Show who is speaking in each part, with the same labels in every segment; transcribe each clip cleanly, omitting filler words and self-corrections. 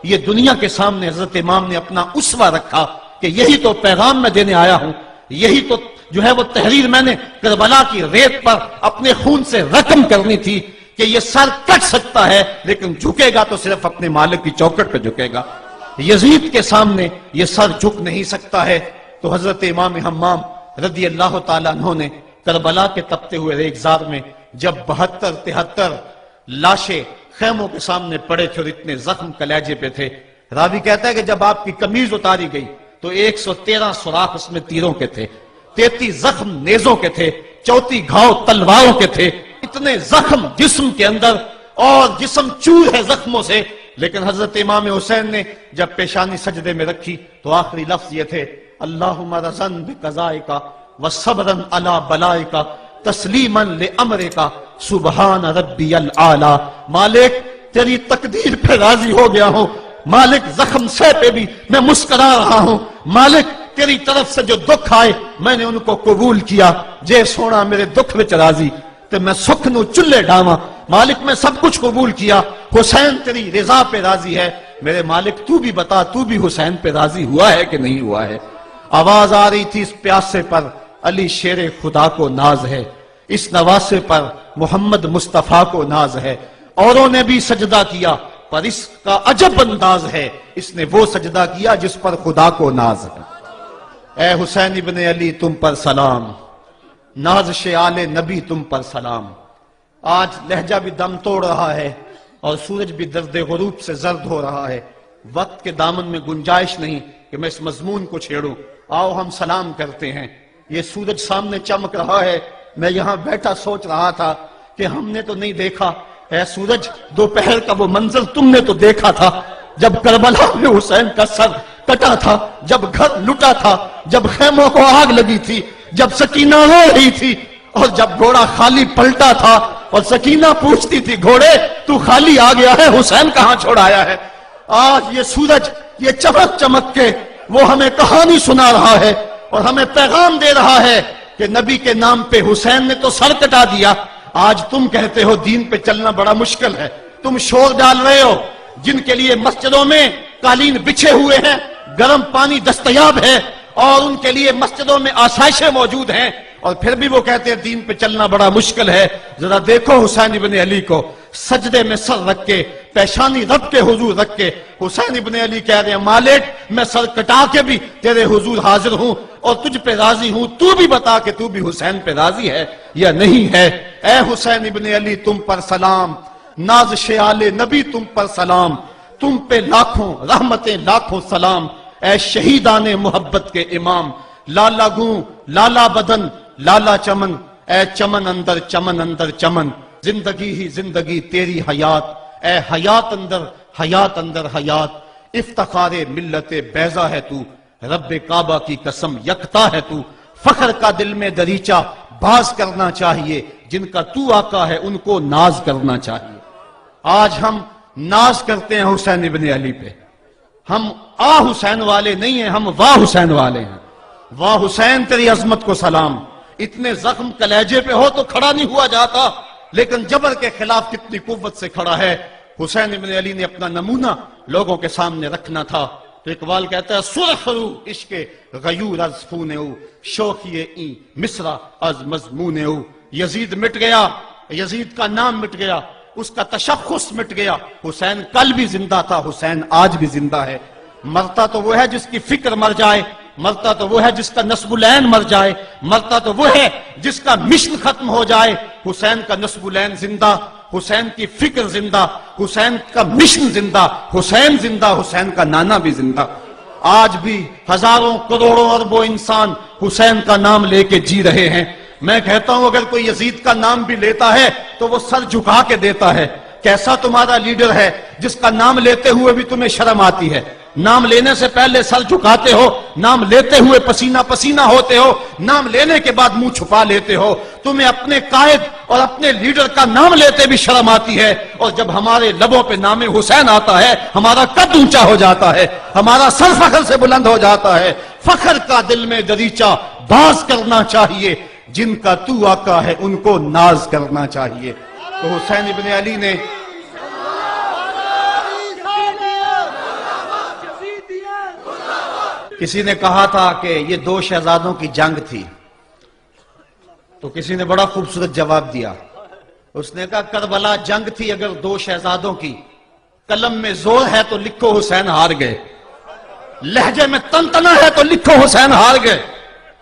Speaker 1: یہ دنیا کے سامنے حضرت امام نے اپنا اسوہ رکھا کہ یہی تو پیغام میں دینے آیا ہوں، یہی تو جو ہے وہ تحریر میں نے کربلا کی ریت پر اپنے خون سے رقم کرنی تھی کہ یہ سر کٹ سکتا ہے لیکن جھکے گا تو صرف اپنے مالک کی چوکٹ پہ جھکے گا، یزید کے سامنے یہ سر جھک نہیں سکتا ہے۔ تو حضرت امام حمام رضی اللہ تعالیٰ عنہ نے کربلا کے تپتے ہوئے ریگزار میں جب 72-73 لاشیں خیموں کے سامنے پڑے تھے اور اتنے زخم کلیجے پہ تھے، راوی کہتا ہے کہ جب آپ کی قمیض اتاری گئی تو 113 سوراخ اس میں تیروں کے تھے، 33 زخم نیزوں کے تھے، 34 گھاؤ تلواروں کے تھے، اتنے زخم جسم کے اندر اور جسم چور ہے زخموں سے۔ لیکن حضرت امام حسین نے جب پیشانی سجدے میں رکھی تو آخری لفظ یہ تھے، اللہم رضن بقضائک وصبرن علی بلائک تسلیما لامرک سبحان ربی العالی۔ مالک تیری تقدیر پہ راضی ہو گیا ہوں، مالک زخم سے پہ بھی میں مسکرا رہا ہوں، مالک تیری طرف سے جو دکھ آئے میں نے ان کو قبول کیا، جے سونا میرے دکھ وچ راضی تے میں سکھ نو چلے ڈاواں، مالک میں سب کچھ قبول کیا، حسین تیری رضا پہ راضی ہے، میرے مالک تو بھی بتا تو بھی حسین پہ راضی ہوا ہے کہ نہیں ہوا ہے۔ آواز آ رہی تھی اس پیاسے پر علی شیر خدا کو ناز ہے، اس نواسے پر محمد مصطفیٰ کو ناز ہے، اوروں نے بھی سجدہ کیا پر اس کا عجب انداز ہے، اس نے وہ سجدہ کیا جس پر خدا کو ناز ہے۔ اے حسین ابن علی تم پر سلام، نازش آل نبی تم پر سلام۔ آج لہجہ بھی دم توڑ رہا ہے اور سورج بھی درد غروب سے زرد ہو رہا ہے، وقت کے دامن میں گنجائش نہیں کہ میں اس مضمون کو چھیڑوں، آؤ ہم سلام کرتے ہیں۔ یہ سورج سامنے چمک رہا ہے، میں یہاں بیٹھا سوچ رہا تھا کہ ہم نے تو نہیں دیکھا، اے سورج دوپہر کا وہ منظر تم نے تو دیکھا تھا جب کربلا میں حسین کا سر کٹا تھا، جب گھر لٹا تھا، جب خیموں کو آگ لگی تھی، جب سکینہ رو رہی تھی اور جب گھوڑا خالی پلٹا تھا اور سکینہ پوچھتی تھی گھوڑے تو خالی آ گیا ہے، حسین کہاں چھوڑ آیا ہے۔ آج یہ سورج یہ چمک چمک کے وہ ہمیں کہانی سنا رہا ہے اور ہمیں پیغام دے رہا ہے کہ نبی کے نام پہ حسین نے تو سر کٹا دیا، آج تم کہتے ہو دین پہ چلنا بڑا مشکل ہے، تم شور ڈال رہے ہو، جن کے لیے مسجدوں میں قالین بچھے ہوئے ہیں، گرم پانی دستیاب ہے اور ان کے لیے مسجدوں میں آسائشیں موجود ہیں، اور پھر بھی وہ کہتے ہیں دین پہ چلنا بڑا مشکل ہے۔ ذرا دیکھو حسین ابن علی کو، سجدے میں سر رکھ کے، پیشانی رب کے حضور رکھ کے حسین ابن علی کہہ رہے ہیں مالک میں سر کٹا کے بھی تیرے حضور حاضر ہوں اور تجھ پہ راضی ہوں، تو بھی بتا کہ تو بھی حسین پہ راضی ہے یا نہیں ہے۔ اے حسین ابن علی تم پر سلام، نازش آل نبی تم پر سلام، تم پہ لاکھوں رحمتیں لاکھوں سلام، اے شہیدان محبت کے امام، لالا گوں لالا بدن لالا چمن، اے چمن اندر چمن اندر چمن، زندگی ہی زندگی تیری حیات، اے حیات اندر حیات، افتخار ملت بیضا ہے تو، رب کعبہ کی قسم یکتا ہے تو، فخر کا دل میں دریچہ باز کرنا چاہیے، جن کا تو آقا ہے ان کو ناز کرنا چاہیے۔ آج ہم ناز کرتے ہیں حسین ابن علی پہ، ہم آ حسین والے نہیں ہیں، ہم واہ حسین والے ہیں۔ واہ حسین تیری عظمت کو سلام، اتنے زخم کلیجے پہ ہو تو کھڑا نہیں ہوا جاتا، لیکن جبر کے خلاف کتنی قوت سے کھڑا ہے۔ حسین ابن علی نے اپنا نمونہ لوگوں کے سامنے رکھنا تھا، تو اقبال کہتا ہے سرخ رو عشق غیور از خون او، شوخی این مصرع از مضمون او۔ یزید مٹ گیا، یزید کا نام مٹ گیا، اس کا تشخص مٹ گیا، حسین کل بھی زندہ تھا، حسین آج بھی زندہ ہے۔ مرتا تو وہ ہے جس کی فکر مر جائے، مرتا تو وہ ہے جس کا نسب العین مر جائے، مرتا تو وہ ہے جس کا مشن ختم ہو جائے۔ حسین کا نسب العین زندہ، حسین کی فکر زندہ، حسین کا مشن زندہ، حسین زندہ، حسین کا نانا بھی زندہ۔ آج بھی ہزاروں کروڑوں اربوں انسان حسین کا نام لے کے جی رہے ہیں۔ میں کہتا ہوں اگر کوئی یزید کا نام بھی لیتا ہے تو وہ سر جھکا کے دیتا ہے۔ کیسا تمہارا لیڈر ہے جس کا نام لیتے ہوئے بھی تمہیں شرم آتی ہے؟ نام لینے سے پہلے سر جھکاتے ہو، نام لیتے ہوئے پسینہ پسینہ ہوتے ہو، نام لینے کے بعد منہ چھپا لیتے ہو۔ تمہیں اپنے قائد اور اپنے لیڈر کا نام لیتے بھی شرم آتی ہے، اور جب ہمارے لبوں پہ نام حسین آتا ہے ہمارا قد اونچا ہو جاتا ہے، ہمارا سر فخر سے بلند ہو جاتا ہے۔ فخر کا دل میں دریچہ باز کرنا چاہیے، جن کا تو آقا ہے ان کو ناز کرنا چاہیے۔ تو حسین ابن علی نے کسی نے کہا تھا کہ یہ دو شہزادوں کی جنگ تھی، تو کسی نے بڑا خوبصورت جواب دیا. اس نے کہا کربلا جنگ تھی اگر دو شہزادوں کی، قلم میں زور ہے تو لکھو حسین ہار گئے، لہجے میں تنتنا ہے تو لکھو حسین ہار گئے،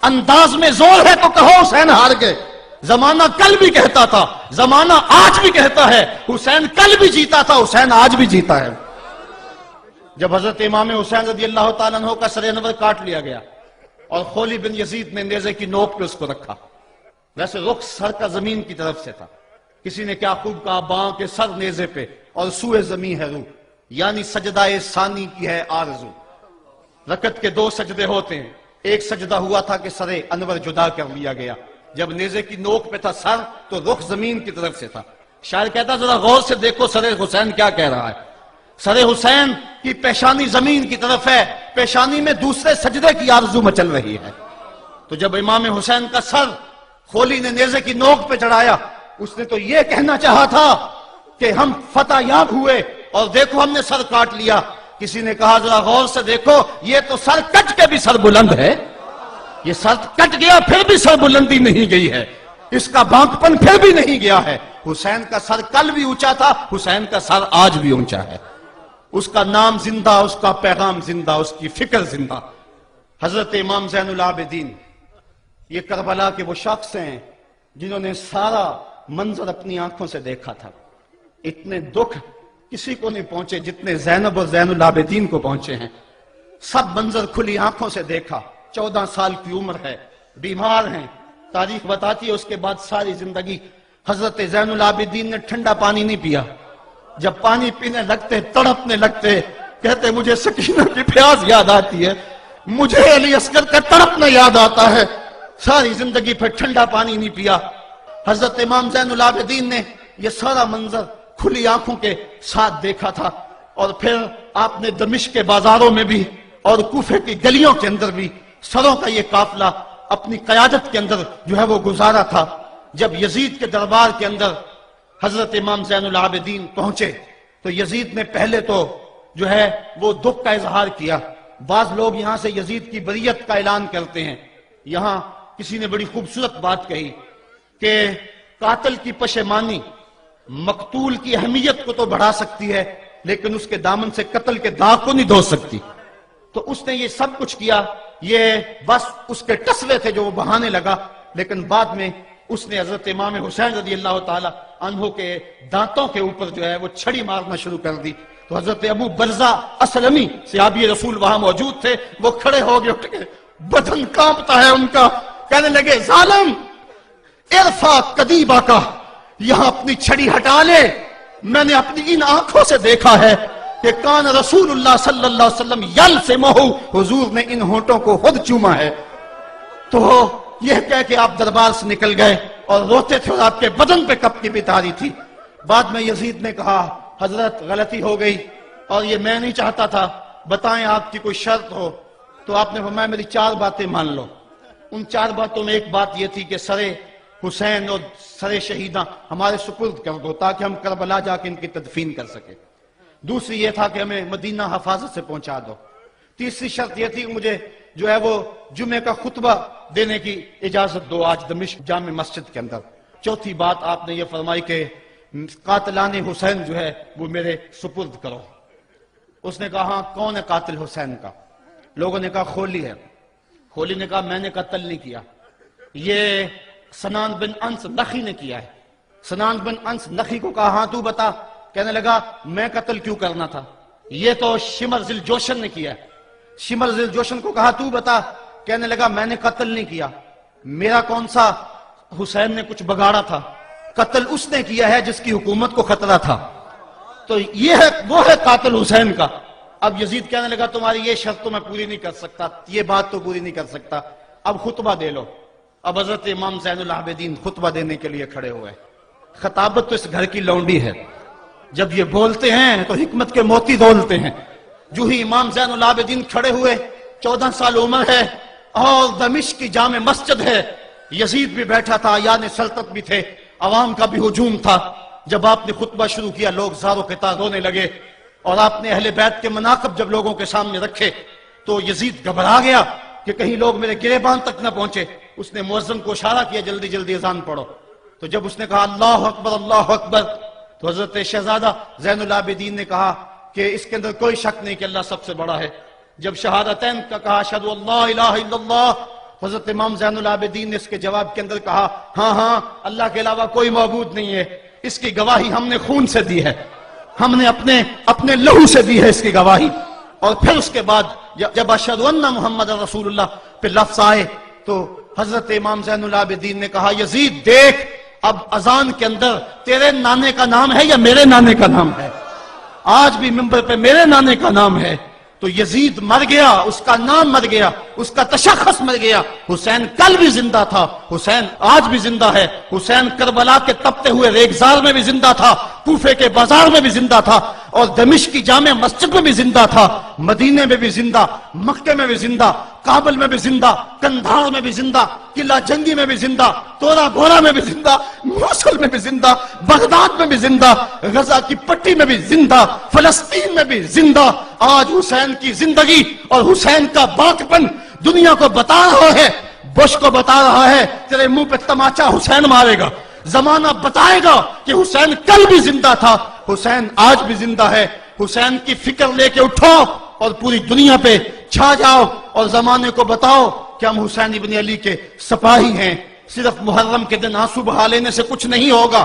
Speaker 1: انداز میں زور ہے تو کہو حسین ہار گئے. زمانہ کل بھی کہتا تھا، زمانہ آج بھی کہتا ہے، حسین کل بھی جیتا تھا، حسین آج بھی جیتا ہے. جب حضرت امام حسین رضی اللہ تعالیٰ عنہ کا سر انور کاٹ لیا گیا اور خولی بن یزید نے نیزے کی نوک پہ اس کو رکھا، ویسے رخ سر کا زمین کی طرف سے تھا. کسی نے کیا خوب کہا، باؤں کے سر نیزے پہ اور سوئے زمین ہے روح، یعنی سجدہ ثانی کی ہے آرزو. رکعت کے دو سجدے ہوتے ہیں، ایک سجدہ ہوا تھا کہ سر انور جدا کر لیا گیا، جب نیزے کی نوک پہ تھا سر تو رخ زمین کی طرف سے تھا. شاعر کہتا ذرا غور سے دیکھو سر حسین کیا کہہ رہا ہے. سر حسین کی پیشانی زمین کی طرف ہے، پیشانی میں دوسرے سجدے کی آرزو مچل رہی ہے. تو جب امام حسین کا سر خولی نے نیزے کی نوک پہ چڑھایا، اس نے تو یہ کہنا چاہا تھا کہ ہم فتح یاب ہوئے اور دیکھو ہم نے سر کاٹ لیا. کسی نے کہا ذرا غور سے دیکھو، یہ تو سر کٹ کے بھی سر بلند ہے، یہ سر کٹ گیا پھر بھی سر بلندی نہیں گئی ہے، اس کا بانکپن پھر بھی نہیں گیا ہے. حسین کا سر کل بھی اونچا تھا، حسین کا سر آج بھی اونچا ہے. اس کا نام زندہ، اس کا پیغام زندہ، اس کی فکر زندہ. حضرت امام زین العابدین یہ کربلا کے وہ شخص ہیں جنہوں نے سارا منظر اپنی آنکھوں سے دیکھا تھا. اتنے دکھ کسی کو نہیں پہنچے جتنے زینب اور زین العابدین کو پہنچے ہیں. سب منظر کھلی آنکھوں سے دیکھا. 14 سال کی عمر ہے، بیمار ہیں. تاریخ بتاتی ہے اس کے بعد ساری زندگی حضرت زین العابدین نے ٹھنڈا پانی نہیں پیا. جب پانی پینے لگتے تڑپنے لگتے، کہتے مجھے سکینہ کی پیاس یاد آتی ہے، مجھے علی اصغر کا تڑپنا یاد آتا ہے. ساری زندگی پھر ٹھنڈا پانی نہیں پیا. حضرت امام زین العابدین نے یہ سارا منظر کھلی آنکھوں کے ساتھ دیکھا تھا. اور پھر آپ نے دمشق کے بازاروں میں بھی اور کوفے کی گلیوں کے اندر بھی سروں کا یہ قافلہ اپنی قیادت کے اندر جو ہے وہ گزارا تھا. جب یزید کے دربار کے اندر حضرت امام زین العابدین پہنچے تو یزید نے پہلے تو جو ہے وہ دکھ کا اظہار کیا. بعض لوگ یہاں سے یزید کی بریت کا اعلان کرتے ہیں. یہاں کسی نے بڑی خوبصورت بات کہی کہ قاتل کی پشیمانی مقتول کی اہمیت کو تو بڑھا سکتی ہے لیکن اس کے دامن سے قتل کے داغ کو نہیں دھو سکتی. تو اس نے یہ سب کچھ کیا، یہ بس اس کے ٹسوے تھے جو وہ بہانے لگا. لیکن بعد میں اس نے حضرت امام حسین رضی اللہ تعالی عنہ کے دانتوں کے اوپر جو ہے وہ چھڑی مارنا شروع کر دی. تو حضرت ابو برزہ اسلمی صحابی رسول وہاں موجود تھے، وہ کھڑے ہو گئے، اٹھ گئے، بدن کانپتا ہے ان کا. کہنے لگے ظالم ارفع قدیبہ کا، یہاں اپنی چھڑی ہٹا لے. میں نے اپنی ان آنکھوں سے دیکھا ہے کہ کان رسول اللہ صلی اللہ علیہ وسلم یلسمہ، حضور نے ان ہونٹوں کو خود چوما ہے. تو یہ کہہ کہ آپ دربار سے نکل گئے اور روتے تھے اور آپ کے بدن پہ کپکی بھی تاری تھی. بعد میں یزید نے کہا حضرت غلطی ہو گئی اور یہ میں نہیں چاہتا تھا، بتائیں آپ کی کوئی شرط ہو. تو آپ نے فرمایا میری 4 باتیں مان لو. ان 4 باتوں میں ایک بات یہ تھی کہ سر حسین اور سر شہیداں ہمارے سپرد کر دو تاکہ ہم کربلا جا کے ان کی تدفین کر سکیں. دوسری یہ تھا کہ ہمیں مدینہ حفاظت سے پہنچا دو. تیسری شرط یہ تھی کہ مجھے جو ہے وہ جمعے کا خطبہ دینے کی اجازت دو آج دمشق جامع مسجد کے اندر. چوتھی بات آپ نے یہ فرمائی کہ قاتلان حسین جو ہے وہ میرے سپرد کرو. اس نے کہا ہاں کون ہے قاتل حسین کا؟ لوگوں نے کہا خولی ہے. خولی نے کہا میں نے قتل نہیں کیا، یہ سنان بن انس نخی نے کیا ہے. سنان بن انس نخی کو کہا ہاں تو بتا. کہنے لگا میں قتل کیوں کرنا تھا، یہ تو شمر ذی الجوشن نے کیا ہے. شمر ذی الجوشن کو کہا تو بتا. کہنے لگا میں نے قتل نہیں کیا، میرا کون سا حسین نے کچھ بگاڑا تھا، قتل اس نے کیا ہے جس کی حکومت کو خطرہ تھا. تو یہ ہے وہ ہے قاتل حسین کا. اب یزید کہنے لگا تمہاری یہ شرط تو میں پوری نہیں کر سکتا، یہ بات تو پوری نہیں کر سکتا، اب خطبہ دے لو. اب حضرت امام زین العابدین خطبہ دینے کے لیے کھڑے ہوئے. خطابت تو اس گھر کی لونڈی ہے، جب یہ بولتے ہیں تو حکمت کے موتی دولتے ہیں. جو ہی امام زین العابدین کھڑے ہوئے، 14 سال عمر ہے اور دمشق کی جامع مسجد ہے. یزید بھی بیٹھا تھا، یان سلطنت بھی تھے، عوام کا بھی ہجوم تھا. جب آپ نے خطبہ شروع کیا لوگ زار و قطار رونے لگے اور آپ نے اہل بیت کے مناقب جب لوگوں کے سامنے رکھے تو یزید گھبرا گیا کہ کہیں لوگ میرے گریبان تک نہ پہنچے. اس نے مؤذن کو اشارہ کیا جلدی جلدی اذان پڑھو. تو جب اس نے کہا اللہ اکبر تو حضرت شہزادہ زین العابدین نے کہا کہ اس کے اندر کوئی شک نہیں کہ اللہ سب سے بڑا ہے. جب شہادتین کا کہا اشہد ان لا الہ الا اللہ، حضرت امام زین العابدین نے اس کے جواب کے اندر کہا ہاں اللہ کے علاوہ کوئی معبود نہیں ہے، اس کی گواہی ہم نے خون سے دی ہے، ہم نے اپنے لہو سے دی ہے اس کی گواہی. اور پھر اس کے بعد جب اشہد ان محمد رسول اللہ پہ لفظ آئے تو حضرت امام زین العابدین نے کہا یزید دیکھ اب اذان کے اندر تیرے نانے کا نام ہے یا میرے نانے کا نام ہے؟ آج بھی منبر پہ میرے نانے کا نام ہے. تو یزید مر گیا، اس کا نام مر گیا، اس کا تشخص مر گیا. حسین کل بھی زندہ تھا، حسین آج بھی زندہ ہے. حسین کربلا کے تپتے ہوئے ریگزار میں بھی زندہ تھا، کوفے کے بازار میں بھی زندہ تھا، اور دمشق کی جامع مسجد میں بھی زندہ تھا، مدینے میں بھی زندہ، مکے میں بھی زندہ، کابل میں بھی زندہ، کندھار میں بھی زندہ، قلعہ جنگی میں بھی زندہ، تورا بورا میں بھی زندہ، موصل میں بھی زندہ، بغداد میں بھی زندہ، غزہ کی پٹی میں بھی زندہ، فلسطین میں بھی زندہ. آج حسین کی زندگی اور حسین کا باقپن دنیا کو بتا رہا ہے، بش کو بتا رہا ہے تیرے منہ پہ تماچا حسین مارے گا. زمانہ بتائے گا کہ حسین کل بھی زندہ تھا، حسین آج بھی زندہ ہے. حسین کی فکر لے کے اٹھو اور پوری دنیا پہ چھا جاؤ اور زمانے کو بتاؤ کہ ہم حسین ابن علی کے سپاہی ہیں. صرف محرم کے دن آنسو بہا لینے سے کچھ نہیں ہوگا.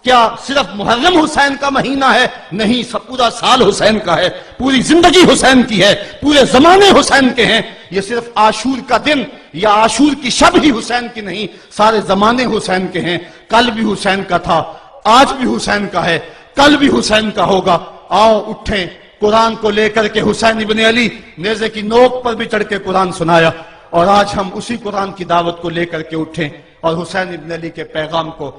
Speaker 1: کیا صرف محرم حسین کا مہینہ ہے؟ نہیں، پورا سال حسین کا ہے، پوری زندگی حسین کی ہے، پورے زمانے حسین کے ہیں. یہ صرف عاشور کا دن یا عاشور کی شب ہی حسین کی نہیں، سارے زمانے حسین کے ہیں. کل بھی حسین کا تھا، آج بھی حسین کا ہے، کل بھی حسین کا ہوگا. آؤ اٹھیں، قرآن کو لے کر کے حسین ابن علی نیزے کی نوک پر بھی چڑھ کے قرآن سنایا، اور آج ہم اسی قرآن کی دعوت کو لے کر کے اٹھیں اور حسین ابن علی کے پیغام کو